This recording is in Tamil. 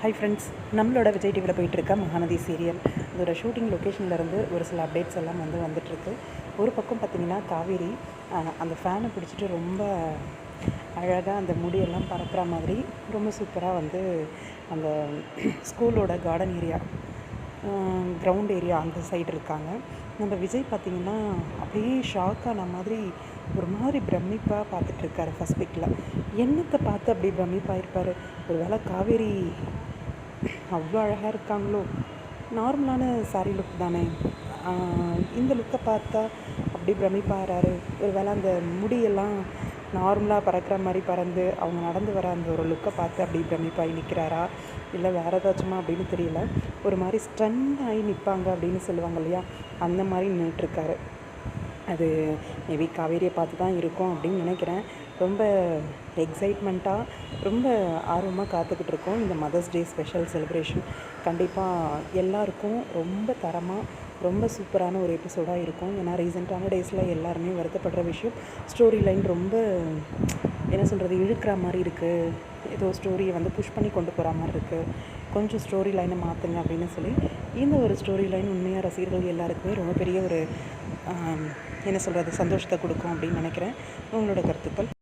ஹாய் ஃப்ரெண்ட்ஸ், நம்மளோட விஜய் டிவியில் போயிட்டுருக்க மகாநதி சீரியல் அதோட ஷூட்டிங் லொக்கேஷன்லேருந்து ஒரு சில அப்டேட்ஸ் எல்லாம் வந்துட்டுருக்கு. ஒரு பக்கம் பார்த்திங்கன்னா காவேரி அந்த ஃபேனை பிடிச்சிட்டு ரொம்ப அழகாக அந்த முடியெல்லாம் பறக்கிற மாதிரி ரொம்ப சூப்பராக அந்த ஸ்கூலோட கார்டன் ஏரியா, கிரவுண்ட் ஏரியா அந்த சைடு இருக்காங்க. நம்ம விஜய் பார்த்திங்கன்னா அப்படியே ஷாக்கான மாதிரி ஒரு மாதிரி பிரமிப்பாக பார்த்துட்ருக்காரு. ஃபஸ்ட் பிக்கில் என்னத்தை பார்த்து அப்படி பிரமிப்பாக இருப்பார். ஒரு வேளை காவேரி அவ்வளோ அழகாக இருக்காங்களோ? நார்மலான சாரீ லுக் தானே, இந்த லுக்கை பார்த்தா அப்படி பிரமிப்பாகிறாரு. ஒரு வேளை அந்த முடியெல்லாம் நார்மலாக பறக்கிற மாதிரி பறந்து அவங்க நடந்து வர அந்த ஒரு லுக்கை பார்த்து அப்படி பிரமிப்பாகி நிற்கிறாரா, இல்லை வேறு ஏதாச்சுமா அப்படின்னு தெரியல. ஒரு மாதிரி ஸ்ட்ரென்த் ஆகி நிற்பாங்க அப்படின்னு சொல்லுவாங்க இல்லையா, அந்த மாதிரி நின்றுட்டுருக்காரு. அது மேபி காவேரியை பார்த்து தான் இருக்கும் அப்படின்னு நினைக்கிறேன். ரொம்ப எக்ஸைட்மெண்ட்டாக ரொம்ப ஆர்வமாக காத்துக்கிட்டு இருக்கோம் இந்த மதர்ஸ் டே ஸ்பெஷல் செலிப்ரேஷன். கண்டிப்பாக எல்லாருக்கும் ரொம்ப தரமாக ரொம்ப சூப்பரான ஒரு எபிசோடாக இருக்கும். ஏன்னா ரீசெண்டான டேஸில் எல்லாருமே வருத்தப்படுற விஷயம், ஸ்டோரி லைன் ரொம்ப என்ன சொல்கிறது, இழுக்கிற மாதிரி இருக்குது. ஏதோ ஸ்டோரியை புஷ் பண்ணி கொண்டு போகிற மாதிரி இருக்குது. கொஞ்சம் ஸ்டோரி லைனை மாற்றுங்க அப்படின்னு சொல்லி இந்த ஒரு ஸ்டோரி லைன் உண்மையாக ரசிகர்கள் எல்லாருக்குமே ரொம்ப பெரிய ஒரு என்ன சொல்கிறது, சந்தோஷத்தை கொடுக்கும் அப்படின்னு நினைக்கிறேன். உங்களோட கருத்துக்கள்.